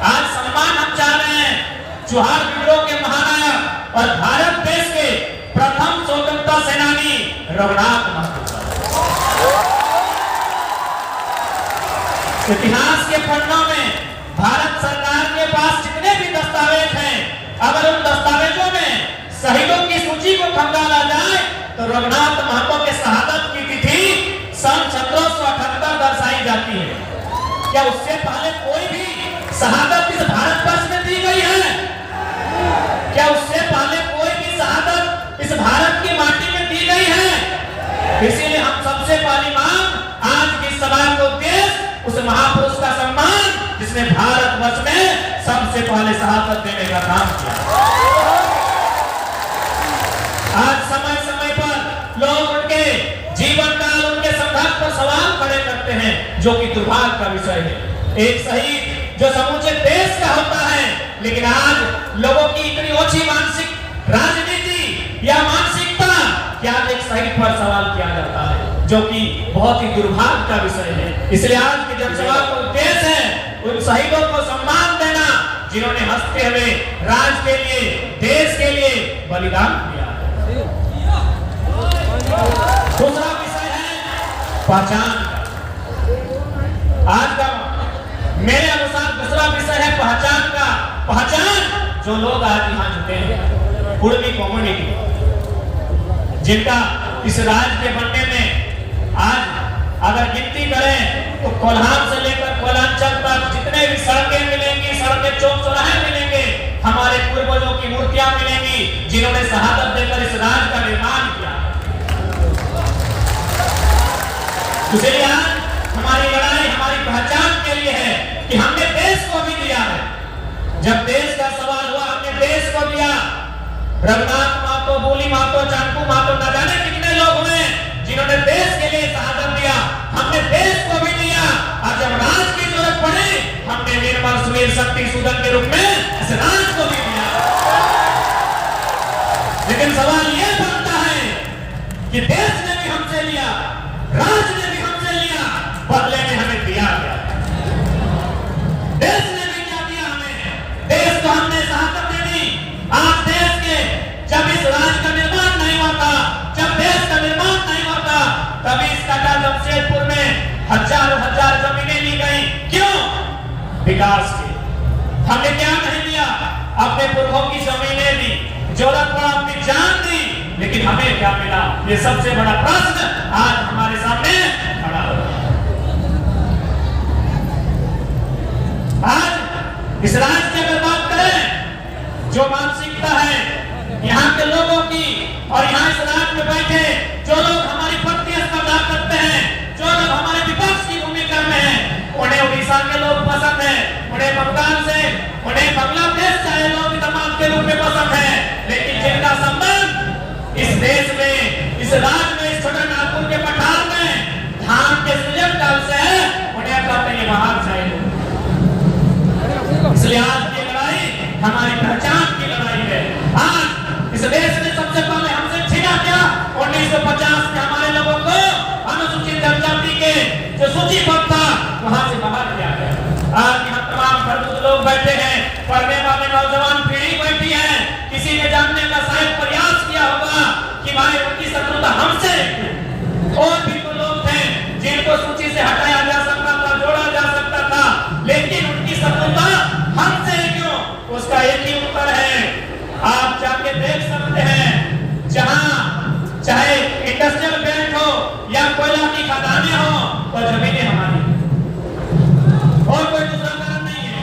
आज सम्मान हम चाह रहे हैं चुहार विद्रोह के महानायक और भारत देश के प्रथम स्वतंत्रता सेनानी रघुनाथ महतो। इतिहास के पन्नों में भारत सरकार के पास जितने भी दस्तावेज हैं, अगर उन दस्तावेजों में शहीदों की सूची को खंगाला जाए तो रघुनाथ महतो के शहादत की तिथि सन 1778 दर्शाई जाती है। क्या उससे पहले कोई भी शहादत इस भारत वर्ष में दी गई है? क्या उससे पहले कोई भी शहादत इस भारत की माटी में दी गई है? इसीलिए हम सबसे पहली मांग आज की सभा का उद्देश्य उस महापुरुष का सम्मान जिसने भारत वर्ष में सबसे पहले शहादत देने का काम किया। आज समय समय पर लोग उनके जीवन काल, उनके संघर्ष पर सवाल खड़े करते हैं, जो कि दुर्भाग्य का विषय है। एक शहीद जो समूचे देश का होता है, लेकिन आज लोगों की इतनी ओछी मानसिक राजनीति या मानसिकता कि आज एक शहीद पर सवाल किया जाता है, जो कि बहुत ही दुर्भाग्य का विषय है। इसलिए आज की जनसभा का उद्देश्य है उन शहीदों को सम्मान देना जिन्होंने हंसते हुए राज्य के लिए, देश के लिए बलिदान दिया। दूसरा विषय है पहचान। आज का मेरे अनुसार दूसरा विषय है पहचान का। पहचान जो लोग आज यहाँ जुटे हैं, कुर्मी कम्युनिटी, जिनका इस राज्य के बनने में आज अगर गिनती करें तो कोल्हान से लेकर कोयलांचल तक जितने भी सड़कें मिलेंगी, सड़कें चौक चौराहे मिलेंगे, हमारे पूर्वजों की मूर्तियां मिलेंगी जिन्होंने शहादत देकर इस राज्य का निर्माण किया। इसलिए आज हमारी लड़ाई हमारी पहचान के लिए है कि हमने देश को भी दिया है। जब देश का सवाल हुआ, हमने देश को दिया। रघुनाथ महतो, बोली महतो, जानकू महतो, न जाने कितने लोग हुए जिन्होंने देश के लिए शहादत दिया। हमने देश को भी दिया और जब राज की जरूरत पड़ी, हमने निर्मल सुनील शक्ति सूदन के रूप में इस राज को भी दिया। लेकिन सवाल यह बनता है कि देश ने भी हमसे लिया, राज ने भी हमसे लिया, बदले में हमें दिया क्या? देश ने भी क्या दिया हमें? देश को हमने शहादत दे दी। आज देश के जब इस राज्य का निर्माण नहीं हुआ था, जब देश का निर्माण नहीं हुआ था, तभी इस टाटा जमशेदपुर में हजारों हजार जमीनें ली गई। क्यों? विकास के। हमने क्या नहीं दिया? अपने पुरखों की जमीनें दी, जरूरत पड़ा अपनी जान दी, लेकिन हमें क्या मिला? ये सबसे बड़ा प्रश्न आज हमारे सामने खड़ा है। आज इस राज्य की अगर बात करें, जो मानसिकता है यहाँ के लोगों की और यहाँ इस राज्य में बैठे जो लोग हमारी प्रतिस्पर्धा करते हैं, जो लोग हमारे विपक्ष की भूमिका में हैं, उन्हें उड़ीसा के लोग पसंद है, उन्हें बंगाल से, उन्हें बांग्लादेश से आए लोग दामाद के रूप में पसंद है, लेकिन जिनका संबंध इस देश में, इस राज्य में, इस छोटे नागपुर के पठार में धान के सृजन काल से है, उन्हें कहते हैं बाहर चाहिए। इसलिए आज की लड़ाई हमारी पहचान की लड़ाई है। आज इस देश ने सबसे पहले हमसे छीना क्या? 1950 में हमारे लोगों को अनुसूचित जनजाति के जो सूचीबद्ध था वहां से बाहर किया गया। आज यहाँ तमाम मजदूर लोग बैठे हैं, पढ़ने वाले नौजवान पीढ़ी बैठी है। किसी ने जानने का शायद प्रयास किया होगा कि भाई उनकी शत्रुता हमसे, और भी तो लोग थे जिनको सूची से हटाया जा सकता था, जोड़ा जा सकता था, लेकिन उनकी शत्रुता हमसे क्यों? उसका एक ही उत्तर है, आप जाके देख सकते हैं, जहां चाहे इंडस्ट्रियल बेल्ट हो या कोयला की खदानें हो, तो जमीनें हमारी, और कोई दूसरा कारण नहीं है,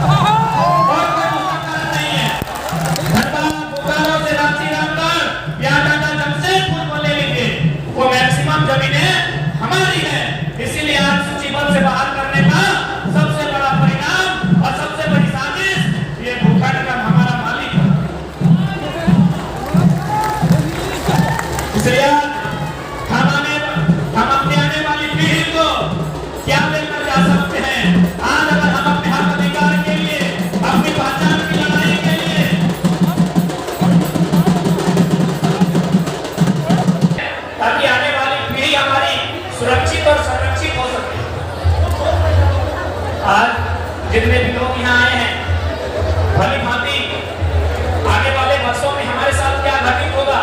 और कोई दूसरा कारण नहीं है। धनबाद, बोकारो से रांची रामगढ़ या टाटा जमशेदपुर को ले लीजिए, वो मैक्सिमम जमीनें हमारी है। इसीलिए आज सूचीबद्ध से बाहर करने का सबसे बड़ा परिणाम और सबसे बड़ी साजिश ये भूखंड का हमारा मालिक है। इसलिए हम अपने आने वाली पीढ़ी को क्या देकर जा सकते हैं? आज अगर हम अपने हक अधिकार के लिए, अपनी पहचान की लड़ाई के लिए, ताकि आने वाली पीढ़ी हमारी सुरक्षित और संरक्षित हो सके। आज जितने भी लोग यहाँ आए भली भांति आने वाले वर्षों में हमारे साथ क्या घटित होगा।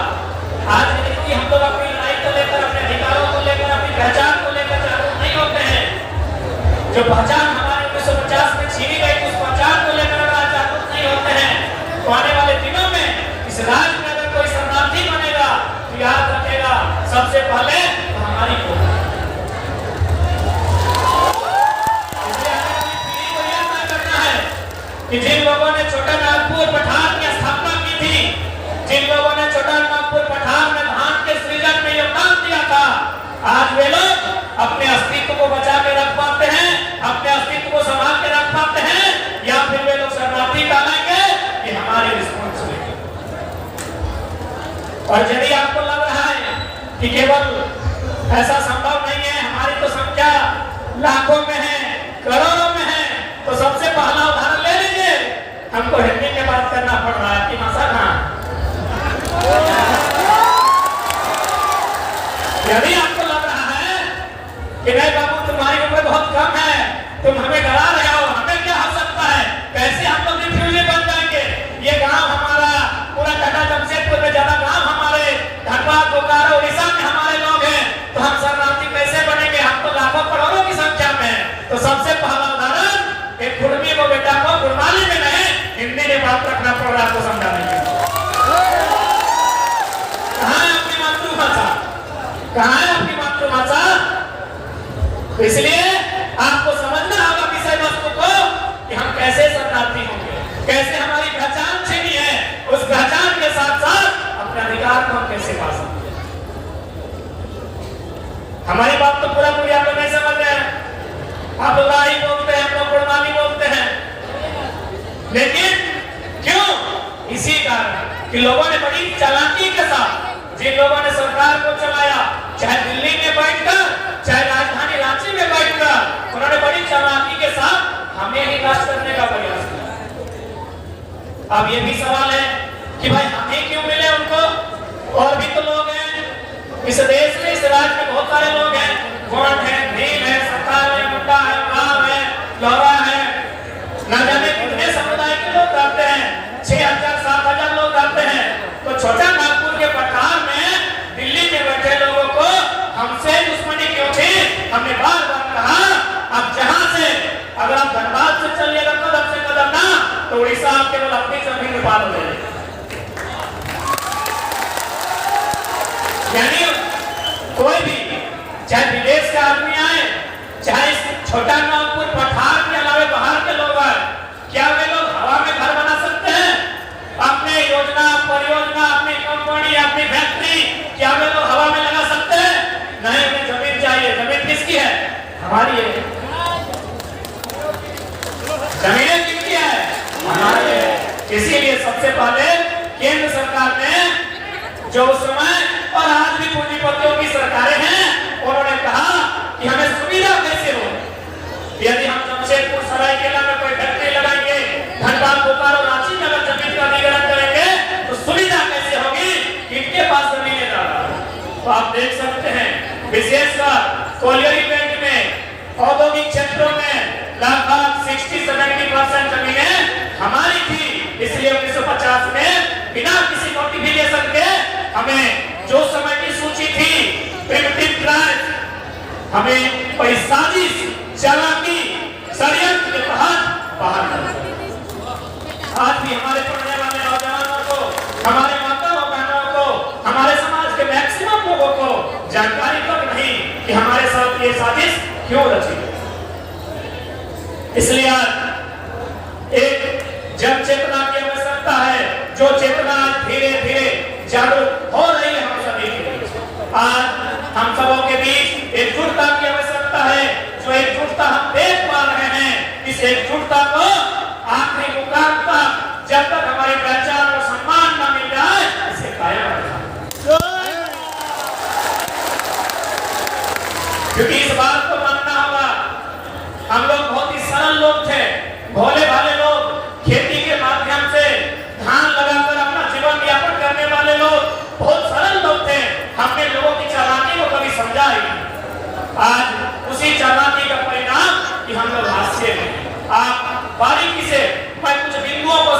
आज यदि हम लोग अपनी लड़ाई को लेकर, अपने अधिकारों को लेकर, अपनी पहचान को लेकर जागरूक नहीं होते हैं, जो पहचान हमारे 1950 में छीनी गई, उस पहचान को लेकर अगर आज जागरूक नहीं होते हैं, तो आने वाले दिनों में इस राज्य में अगर कोई शरणार्थी बनेगा तो याद रखेगा सबसे पहले तो हमारी को करना है कि जिन लोगों ने छोटा नागपुर पठार की स्थापना की थी, जिन लोगों ने छोटा नागपुर पठार में धान के सृजन में योगदान दिया था, आज वे लोग अपने अस्तित्व को बचा के रख पाते हैं, अपने अस्तित्व को संभाल के रख पाते हैं, या फिर वे लोग शरणार्थी डालेंगे कि हमारी रिस्पॉन्सिबिलिटी। और यदि आपको लग रहा है कि केवल ऐसा संभव नहीं है, हमारी तो संख्या लाखों में है, करोड़ों में है, तो सबसे पहला उदाहरण ले लीजिए। हमको हिंदी में बात करना पड़ रहा है कि भाषा कहाँ। यदि आपको लग रहा है कि नहीं बाबू तुम्हारी उम्र बहुत कम है, तुम हमें डरा रहे हो, हमें क्या हो सकता है, कैसे हम लोग रिफ्यूजी बन जाएंगे, ये गांव हमारा पूरा टाटा जमशेदपुर में ज्यादा गांव हमारे, धनबाद बोकारो उड़ीसा में हमारे लोग हैं, तो हम शरणार्थी कैसे बनेंगे, हम तो लाखों करोड़ों की संख्या में। तो सबसे पहला उदाहरण एक कुर्मी को बेटा को गुरमाली में नहीं हिंदी में बात रखना पड़ रहा है आपको समझाने के लिए। कहाँ है अपनी मातृभाषा, कहाँ है अपनी मातृभाषा। तो इसलिए आपको समझना होगा विषय वस्तु को कि हम कैसे शरणार्थी होंगे, कैसे हमारी पहचान छीनी है, उस पहचान के साथ साथ अपने अधिकार को हम कैसे पा सकते हैं। हमारी बात तो पूरा पूरी आप लोग नहीं समझ रहे हैं, आप लोग राही बोलते हैं, हम लोग गुरमाली बोलते हैं, लेकिन क्यों? इसी कारण कि लोगों ने बड़ी चालाकी के साथ, जिन लोगों ने सरकार को चलाया, चाहे दिल्ली में बैठकर, चाहे राजधानी रांची में बैठकर, उन्होंने बड़ी चालाकी के साथ हमें ही राज करने का प्रयास किया। अब ये भी सवाल है कि भाई हमें क्यों मिले उनको, और भी तो लोग हैं इस देश में, इस राज्य में बहुत सारे लोग हैं, गोंड है, भील है, सरकार है, मुंडा है, उराव है, लोहरा है, न जाने कितने समुदाय के लोग रहते हैं, 6000 7000 लोग रहते हैं। तो छोटा नागपुर के पठार में दिल्ली में बैठे लोगों को हमसे दुश्मनी क्यों थी? हमने बार बार कहा अब जहां से अगर आप धनबाद से चलिएगा कदम से कदम ना, तो उड़ीसा आप केवल अपनी जमीन में पार हो जाएगी। यानी कोई भी चाहे विदेश के आदमी आए, चाहे छोटा नागपुर पठार के अलावा बाहर के लोग आए, क्या वे लोग हवा में घर बना सकते हैं? अपने योजना परियोजना, अपनी कंपनी, अपनी फैक्ट्री, क्या वे लोग हवा में लगा सकते हैं? नहीं, उन्हें जमीन चाहिए। जमीन किसकी है? हमारी है। जमीनें किसकी है? हमारी है। इसीलिए सबसे पहले केंद्र सरकार ने, जो उस समय और आज भी पूंजीपतियों की सरकारें हैं, उन्होंने कहा कि हमें सुविधा कैसे हो। यदि हम जमशेदपुर सरायकेला में कोई फैक्ट्री लगाएंगे, धनबाद बोकारो रांची में अगर जमीन का अधिग्रहण करेंगे, तो सुविधा कैसे होगी? किनके पास जमीनें ज्यादा? तो आप देख सकते हैं विशेषकर कोलियरी बेल्ट में, औद्योगिक क्षेत्रों में लगभग 60-70% जमीनें हमारी थी। इसलिए 1950 में बिना किसी नोटिफिकेशन के हमें जो समय की सूची थी प्रिमिटिव ट्राइब, हमें कोई साजिश, चालाकी, षड्यंत्र के तहत बाहर कर दिया। आज भी हमारे पढ़ने वाले नौजवानों को, हमारे माता बहनों को, हमारे समाज के मैक्सिमम लोगों को जानकारी तक नहीं कि हमारे साथ ये साजिश क्यों रची गई। इसलिए आज एक जन चेतना की आवश्यकता है, जो चेतना धीरे धीरे जागरूक हो रही है हम सभी के बीच। आज हम सबों के बीच एकजुटता की आवश्यकता है, जो एकजुटता हम देख पा रहे हैं, इस एकजुटता को आखिरी मुकाम तक जब तक हमारी पहचान और सम्मान न मिल जाए, इसे कायम रखना। क्योंकि इस बात को मानना होगा, हम लोग बहुत ही सरल लोग थे, भोले भाले लोग, खेती के माध्यम से धान लगाकर अपना जीवन यापन करने वाले लोग, बहुत सरल लोग थे। हमने लोगों की चालाकी को कभी समझा ही नहीं। आज उसी चालाकी का परिणाम कि हम लोग हाशिए में। आप बारीकी से मैं कुछ बिंदुओं को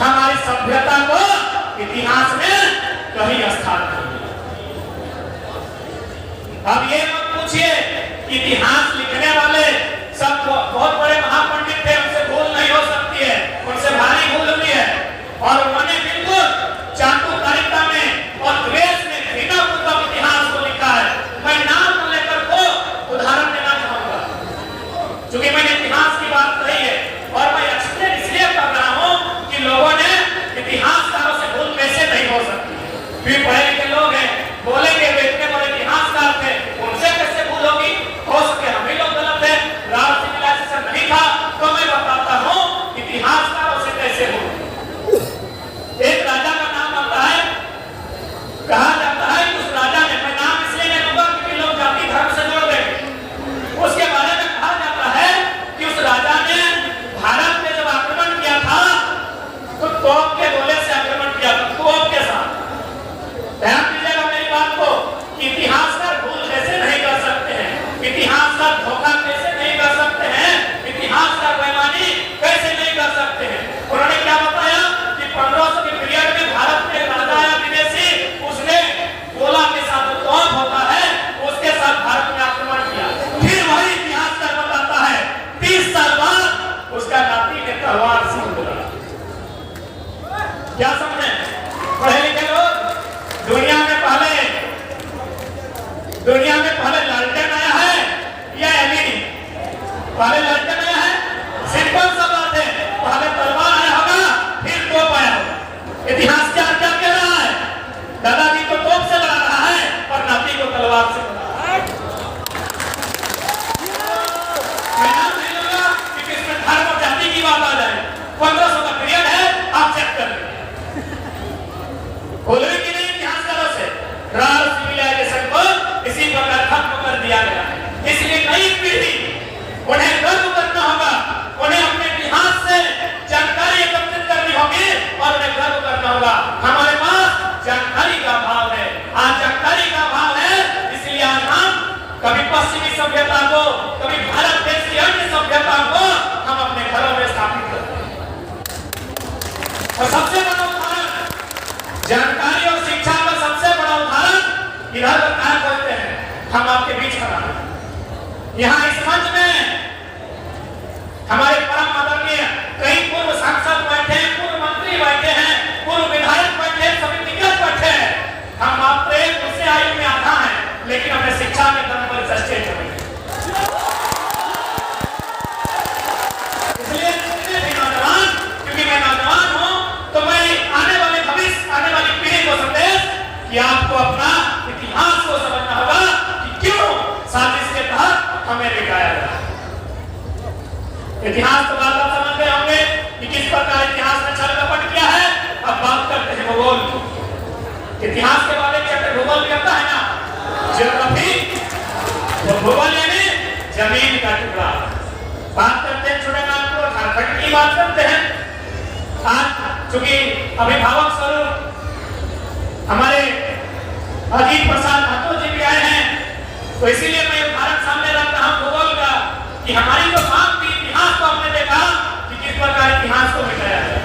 हमारी सभ्यता को इतिहास में कहीं स्थान नहीं। अब ये मत पूछिए, इतिहास लिखने वाले सब बहुत बड़े महापंडित थे, उनसे भूल नहीं हो सकती है, उनसे भारी भूल हुई है, और उन्होंने बिल्कुल चाटुकारिता में और द्वेष में घृणा पूर्वक इतिहास को लिखा है। मैं नाम लेकर को उदाहरण देना चाहूंगा, क्योंकि मैंने इतिहास की बात कही है, और मैं एक्सप्लेन इसलिए कर रहा हूं कि लोगों ने इतिहासकारों से भूल कैसे नहीं हो सकती। फिर पढ़े लिखे लोग हैं, बोलेंगे वे इतने बड़े इतिहासकार थे, उनसे कैसे भूल होगी? हो सके हम ही लोग गलत है, राज सिविलाइजेशन नहीं था, तो मैं बताता हूं इतिहासकारों से कैसे भूल। एक राजा का नाम आता है, कहा जाता है कि उस राजा ने, मैं नाम इसलिए नहीं लूंगा क्योंकि लोग जाति धर्म से जोड़ देंगे, उसके बारे में कहा जाता है कि उस राजा ने भारत में जब आक्रमण किया था तो तोप के गोले से आक्रमण किया था, तोप के साथ। ध्यान दीजिएगा मेरी बात को, इतिहासकार भूल कैसे नहीं कर सकते हैं, इतिहासकार धोखा कैसे नहीं कर सकते हैं, इतिहासकार बेईमानी कैसे नहीं कर सकते हैं। उन्होंने क्या बताया कि 1500 के पीरियड में भारत में राजा आया विदेशी, उसने गोला के साथ तोप होता है, उसके साथ भारत में आक्रमण किया। फिर वही इतिहासकार बताता है 30 साल बाद उसका नाती ने तलवार से उड़ा। क्या समझे पढ़े लिखे लोग? दुनिया में पहले लालटेन आया है या एलईडी? पहले लालटेन आया है, सिंपल सा बात है, पहले तलवार आया होगा फिर तोप आया होगा। इतिहास क्या क्या कह रहा है? दादाजी को तोप से लड़ा रहा है और नाती को तलवार से लड़ा रहा है। मैं नाम नहीं लूंगा क्योंकि इसमें धर्म और जाति की बात आ जाए। 1500 का पीरियड है, आप चेक कर लीजिए, बोले कि नहीं इतिहासकारों से राज सिविलाइजेशन को इसी प्रकार खत्म कर दिया गया है। इसलिए नई पीढ़ी उन्हें गर्व करना होगा, उन्हें अपने इतिहास से जानकारी एकत्रित करनी होगी और उन्हें गर्व करना होगा। हमारे पास जानकारी का अभाव है, आज जानकारी का अभाव है, इसलिए आज हम कभी पश्चिमी सभ्यता को, कभी भारत देश की अन्य सभ्यता को हम अपने घरों में स्थापित करते हैं। और सबसे बड़ा उदाहरण जानकारी और शिक्षा का सबसे बड़ा उदाहरण इधर कहां खोजते हैं, हम आपके बीच खड़ा हैं। यहाँ इस मंच में हमारे परम आदरणीय कई पूर्व सांसद बैठे हैं, पूर्व मंत्री बैठे हैं, पूर्व विधायक बैठे हैं, सभी दिग्गज बैठे हैं। हम मात्र एक दूसरे आयु में आधा है, लेकिन हमने शिक्षा में दम पर सच्चे चले। इसलिए भी नौजवान, क्योंकि मैं नौजवान हूं, तो मैं आने वाले भविष्य, आने वाली पीढ़ी को संदेश कि आपको अपना इतिहास को समझना होगा कि क्यों साजिश के तहत हमें लिखाया गया। इतिहास तो बात आप समझ गए होंगे कि किस प्रकार इतिहास ने छल कपट किया है। अब बात करते हैं भूगोल की। इतिहास के बाद एक चैप्टर भूगोल भी आता है ना, ज्योग्राफी। तो भूगोल यानी जमीन का टुकड़ा। बात करते हैं छोटे नागपुर और झारखंड की बात करते हैं। आज चूंकि अभिभावक स्वरूप हमारे अजीत प्रसाद महतो जी भी आए हैं, तो इसीलिए मैं भारत सामने रख रहा हूं भूगोल का कि हमारी जो बात थी इतिहास को हमने देखा कि किस प्रकार इतिहास को मिटाया गया।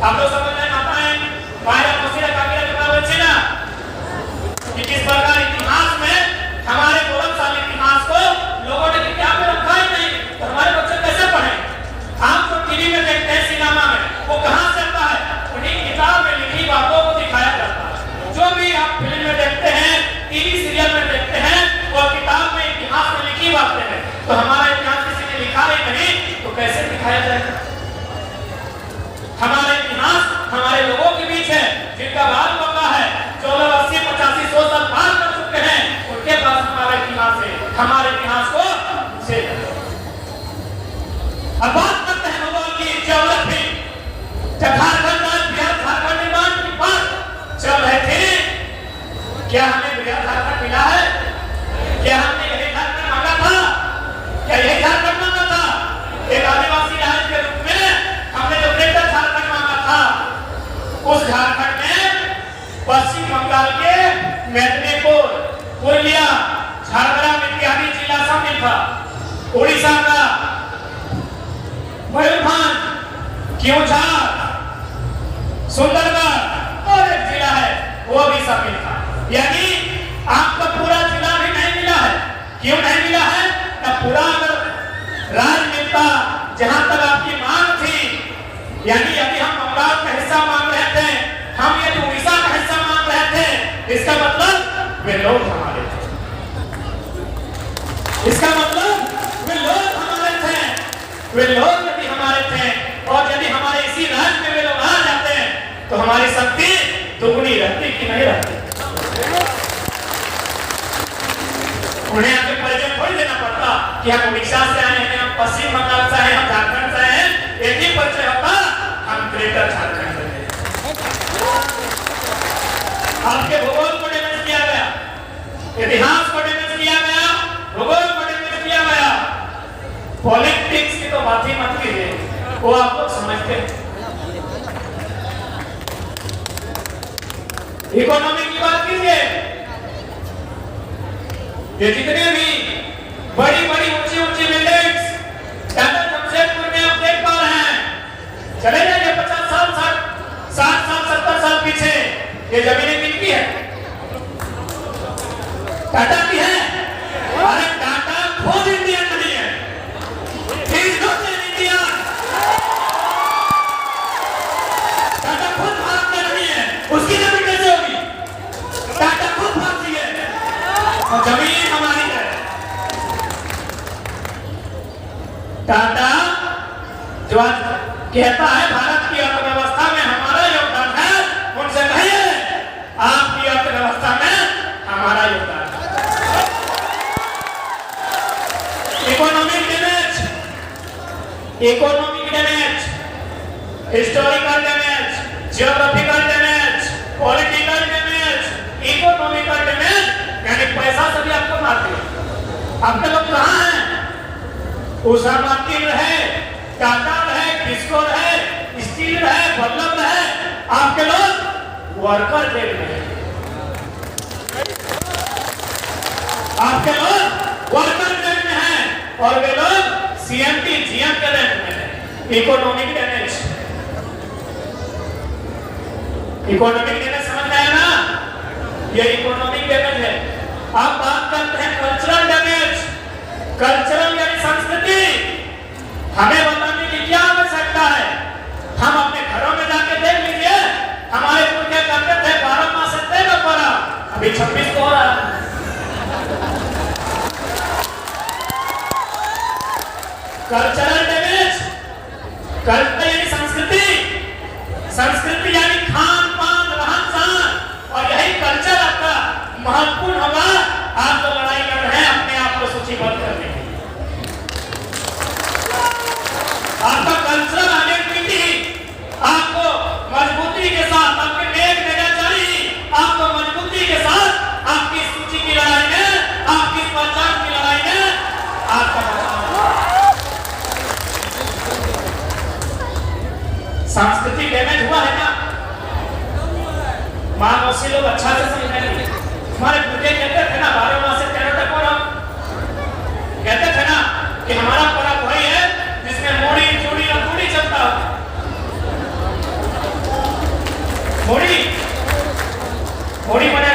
आप लोग समझ रहे माताएं माया मौसिया काकिया के बारे में ना कि किस प्रकार इतिहास में हमारे गौरवशाली इतिहास को लोगों ने किताब में रखा ही नहीं, तो हमारे बच्चे कैसे पढ़े? हम तो टीवी में देखते हैं, सिनेमा में, वो कहां से आता है? उन्हीं किताब में लिखी बातों को दिखाया जाता है। जो भी आप फिल्म में देखते हैं, टीवी सीरियल में देखते हैं, वो किताब में इतिहास में लिखी बातें हैं। तो हमारा इतिहास किसी ने लिखा ही नहीं, तो कैसे दिखाया जाएगा? हमारा इतिहास हमारे लोगों के बीच है, जिनका बाल बंगा है, जो लोग 80, 85, 100 साल पार कर चुके हैं, उनके पास हमारा इतिहास है। हमारे इतिहास को से अब बात करते हैं भूगोल की, ज्योग्राफी। जब झारखंड झारखंड निर्माण की बात चल रही थी, क्या हमें बिहार झारखंड मिला है? क्या हमने यही झारखंड मांगा था? क्या यही झारखंड मांगा था? एक आदिवासी राज्य के रूप में हमने जो ग्रेटर झारखंड मांगा था, उस झारखंड में पश्चिम बंगाल के मेदिनीपुर, पुरुलिया, झारखंड में इत्यादि जिला शामिल था। उड़ीसा का मयूरभंज, क्योंझार, सुंदरगढ़ और एक जिला है वो भी शामिल था। यानी आपका पूरा जिला भी नहीं मिला है। क्यों नहीं मिला है? ना पूरा अगर राज्य मिलता जहां तक आपकी मांग थी, यानी यदि हम बंगाल का हिस्सा मांग रहे थे, हम यदि उड़ीसा का हिस्सा मांग रहे थे, इसका मतलब वे लोग हमारे थे। इसका मतलब वे लोग हमारे थे। वे लोग यदि हमारे थे और यदि हमारे इसी राज्य में वे लोग आ जाते तो हमारी शक्ति दुगनी रहती कि नहीं रहती। उन्हें आगे परिचय थोड़ी देना पड़ता कि हम उड़ीसा से आए हैं, हम पश्चिम बंगाल से आए, हम झारखंड से आए हैं। एक ही परिचय होता, हम ग्रेटर झारखंड से हैं। आपके भूगोल को डैमेज किया गया, इतिहास को डैमेज किया गया, भूगोल को डैमेज किया गया। पॉलिटिक्स की तो बात ही मत कीजिए, वो आप लोग समझते हैं। इकोनॉमी की बात कीजिए, ये जितने भी बड़ी बड़ी ऊंची ऊंची बिल्डिंग्स डॉक्टर जमशेदपुर में आप देख पा रहे हैं, चले जाइए 50 साल 60 साल 70 साल पीछे, ये जमीनें किसकी है? टाटा की है। अरे टाटा खुद इंडियन नहीं है, इंडिया टाटा खुद भारत में नहीं है, उसकी जमीन कैसे होगी? टाटा खुद भारतीय है और जमीन हमारी है। टाटा जो आज कहता है भारत की अर्थव्यवस्था में हमारा योगदान है, उनसे कहिए आपकी अर्थव्यवस्था में हमारा योगदान है। Economic damage, economic damage, historical damage, geographical damage, political damage, economical damage, यानी पैसा से भी आपको मार दिया। आपके लोग कहाँ हैं? उषा मार्टिन रहे, टाटा रहे, किस्को रहे, स्टील रहे, बल्लभ रहे, आपके लोग वर्कर जेल में हैं। आपके लोग वर्कर जेल में हैं और वे लोग सीएमटी जीएम के रेंट में हैं। इकोनॉमिक डैमेज, इकोनॉमिक डैमेज समझ में आया ना? ये इकोनॉमिक डैमेज है। आप बात करते हैं कल्चरल डैमेज, कल्चरल यानी संस्कृति। हमें बताने की क्या आवश्यकता है? हम अपने घरों में जाके देख लीजिए, हमारे पुरखे करते थे 12 मास से 13 पड़ा, अभी 26 हो रहा है। कल्चरल डैमेज, कल्चर यानी संस्कृति, संस्कृति यानी खान पान रहन सहन, और यही कल्चर आपका महत्वपूर्ण होगा। आप तो लड़ाई लड़ रहे हैं अपने आप को सूचीबद्ध करने की। आपका कल्चरल आइडेंटिटी आपको मजबूती के साथ, आपके नेक नजारी आपको मजबूती के साथ आपकी सूची की लड़ाई में, आपकी पहचान की लड़ाई में आपका सांस्कृतिक डैमेज हुआ है ना? मानवसी लोग अच्छा से समझेंगे। हमारे पुरखे कहते थे ना 12 मास से 13 तक और कहते थे ना कि हमारा पर्व वही है जिसमें मोड़ी चूड़ी और पूड़ी चलता हो। मोड़ी मोड़ी बने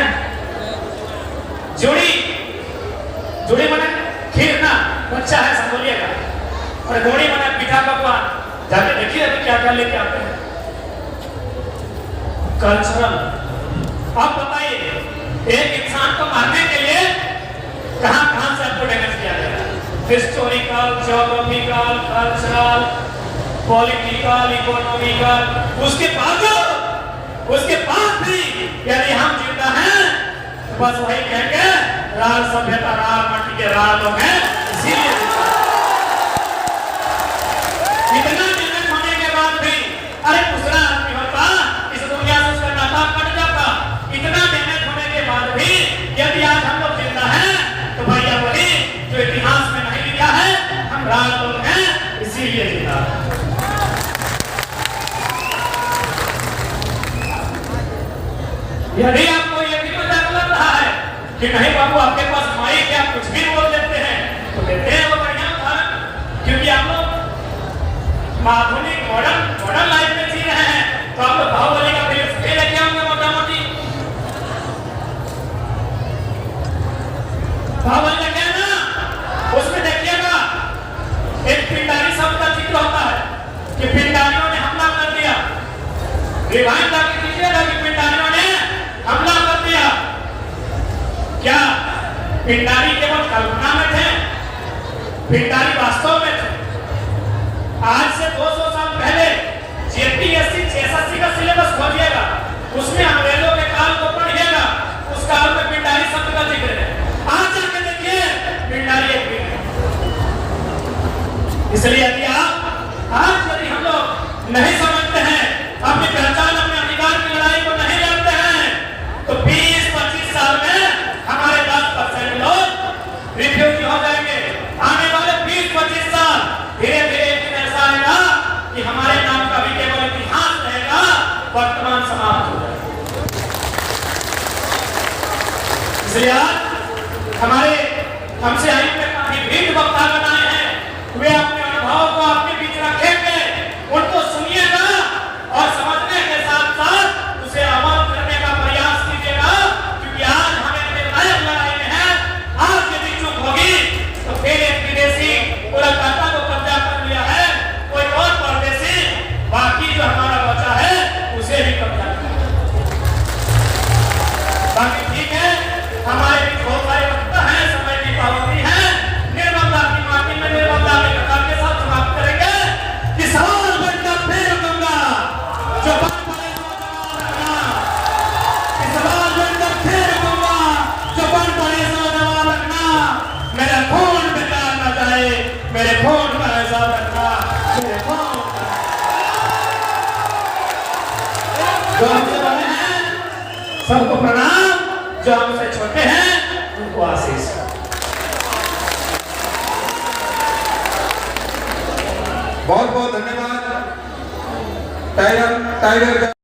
जोड़ी, जोड़ी बने खीर ना बच्चा है संगोलिया का, और घोड़ी बने पीठा पकवान। जाके देखिए अभी क्या क्या लेके आते हैं। कल्चरल, आप बताइए एक इंसान को मारने के लिए कहां से आपको डैमेज किया गया? Historical, geographical, cultural, political, economical, उसके बाद भी यदि हम जिंदा हैं तो बस वही कहेंगे राल सभ्यता, राल माटी के राल लोग हैं, इसीलिए इतना डैमेज होने के बाद भी अरे दूसरा आदमी होता इस दुनिया से उसका नाता कट जाता। इतना डैमेज होने के बाद भी यदि आज हम लोग जिंदा हैं तो भैया वही जो इतिहास में नहीं लिखा है, हम राल लोग हैं, इसीलिए जिंदा है। यदि आपको ये भी पता लग रहा है कि नहीं बाबू आपके पास माइक है, आप कुछ भी बोल देते हैं, तो देते हैं वो बढ़िया उदाहरण, क्योंकि आप लोग आधुनिक मॉडर्न पिंडारी केवल कल्पना में थे, पिंडारी वास्तव में थे। आज से 200 साल पहले जेपीएससी 680 का सिलेबस खोजिएगा, उसमें अंग्रेजों के काल को पढ़िएगा, उस काल में पिंडारी शब्द का जिक्र है। आज जाके देखिए पिंडारी एक भी नहीं। इसलिए यदि यदि हम लोग नहीं समझते हैं, अपनी पहचान, अपने अधिकार की लड़ाई को नहीं जानते हैं, तो 20-25 साल में हमारे 10% लोग रिफ्यूजी हो जाएंगे। आने वाले 20-25 साल धीरे धीरे ऐसा आएगा कि हमारे नाम का भी केवल इतिहास रहेगा, वर्तमान समाप्त हो जाएगा। इसलिए आज हमारे हमसे आयु में काफी भीड़ वक्ता बनाए हैं, वे अपने अनुभव को अपने बीच रखेंगे, उनको सुनिएगा और समझने के साथ साथ उसे अमल करने का प्रयास कीजिएगा, क्योंकि आज हमें निर्णायक लड़ाई में है। आज यदि चूक होगी तो फिर एक विदेशी कोलकाता को कब्जा कर लिया है, कोई और परदेशी बाकी जो हमारा बचा है उसे भी कब्जा कर लिया। बाकी ठीक है, हमारे बीच बहुत सारे वक्ता हैं, समय की पाबंदी है, निर्मलता की माटी में निर्मलता के कथन के साथ समाप्त करेंगे कि सवाल बनकर फिर दूंगा, जो बन पड़े सो जवाब रखना। कि सवाल बनकर फिर दूंगा, जो बन पड़े सो जवाब रखना। मेरा खून बेकार न जाए, मेरे खून का हिसाब रखना, मेरे खून का। जो हमसे बड़े हैं सबको प्रणाम, जो हमसे छोटे हैं उनको आशीष। बहुत बहुत धन्यवाद टाइगर।